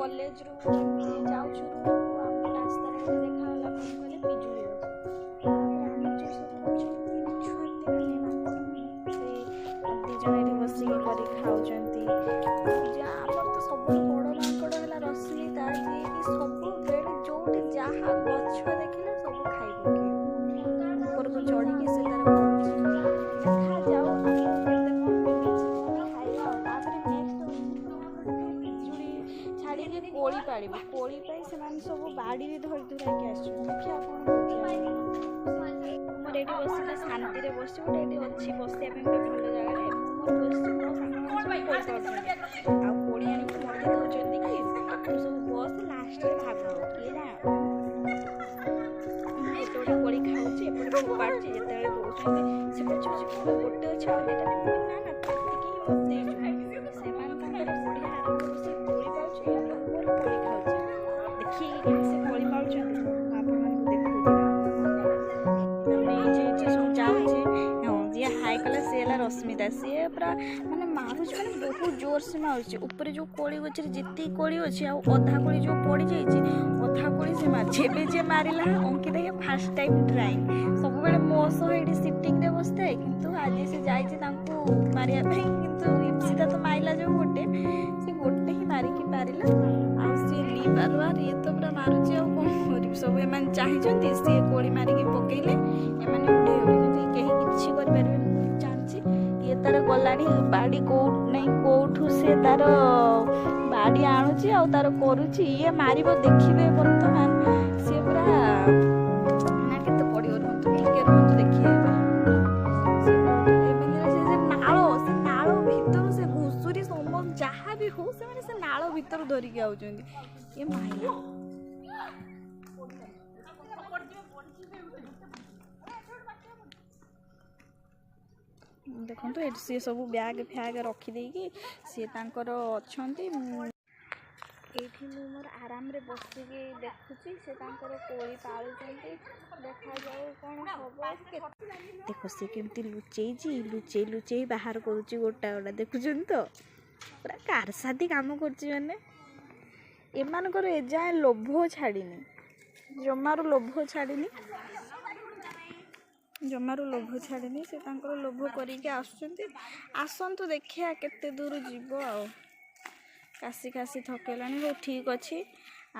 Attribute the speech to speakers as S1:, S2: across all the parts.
S1: College रू जाऊछु हम रास्ता रे देखा होला कोन कहले पिजुली हम जो सब छुआते से दी जने रे बसी करी खाउचंती जा पर तो सब बड़ मांकड़ होला रसी तार की सब बेड जोटी जहा गछ देखिले सब खाइबो के ऊपर को चढ़ी के से तार देखा जाओ केते कोन खाइबा तापर नेक्स्ट छाड़ी के कोड़ी पाड़िबो कोड़ी पाई से मान सब बाड़ी रे धरि धुरा के आछो देखिया कोन मोर एठी बसिले शांति रे बसिबो एठी अछि बसिया पे भलो जागा रे मोर बसिबो सामान आ कोड़ी आनी के मते दोचंदी कि तू सब बस लास्ट रे भागो के ना तोड़ी कोड़ी खाउची एपटे पाड़ची जेतेले दोचंदी से पछु गोटे छा देटा ना ना पाती की होते से मान तांकर बढ़िया आराम से कोड़ी पाउची मोर कोड़ी खाउची देखि से कोड़ी पाउची आपन मन देखु जे सब जाउची जे हाई कलर से ला रश्मिता से पूरा माने मारुच माने बहुत जोर से मारुची ऊपर जो कोड़ी गछरे जित्ती कोड़ी अछि आ अधा कोड़ी जो पड़ी जाईची अधा कोड़ी से मार जेबे जे मारिला अंकिता के फर्स्ट टाइम ट्राइंग सब बेले मोसो एडी सिटिंग रे बसते किंतु आज से जाईची तांको मारिया भाई किंतु इप्सिता तो माइला जो गोटे से गोटे ही मारी की पारिला आ से नी पारवा ये तो पूरा मारुची आ कोन करी सब एमान चाहि जंती से कोड़ी मारी के पकेइले एमाने उडे होली केही किछि कर परबे जानछि ये तार गलानी बाड़ी को नहीं कोठू से तार बाड़ी आणुची आ तार करूची ये मारिबो देखिबे वर्तमान से पूरा ना केते पडियो रहंतु टिके रहंतु देखिए से नाळो भीतर से घुसुरी सम जहा भी हो से माने से नाळो भीतर धरि के आउचंदी ये माइला देखो तो सी सब बैग फैग रखिदे कि सी तांकर अच्छी एठी मोर आराम रे बसिके देखुची से तांकर कोड़ी पाळुचंती देखा जाऊ कोन हबो देखो से केमती लुचेई लुचेई बाहर करूची गोटा गोटा देखुचन तो पूरा कारसादी काम करची माने एमानकर ए जाय लोभ छाड़ीनी जमारू लोभ छाड़ीनी से तांकर लोभ करिके आसंतु देखिया केते दूर जीव आ कासी कासी थकेलानी हो ठीक अच्छी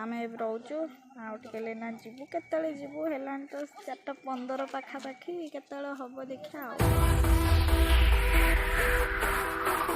S1: आम रोचु आउटे ना जीवु केतले जीवु हेलान तो 4:15 पाखापाखि केतले हम देखिया।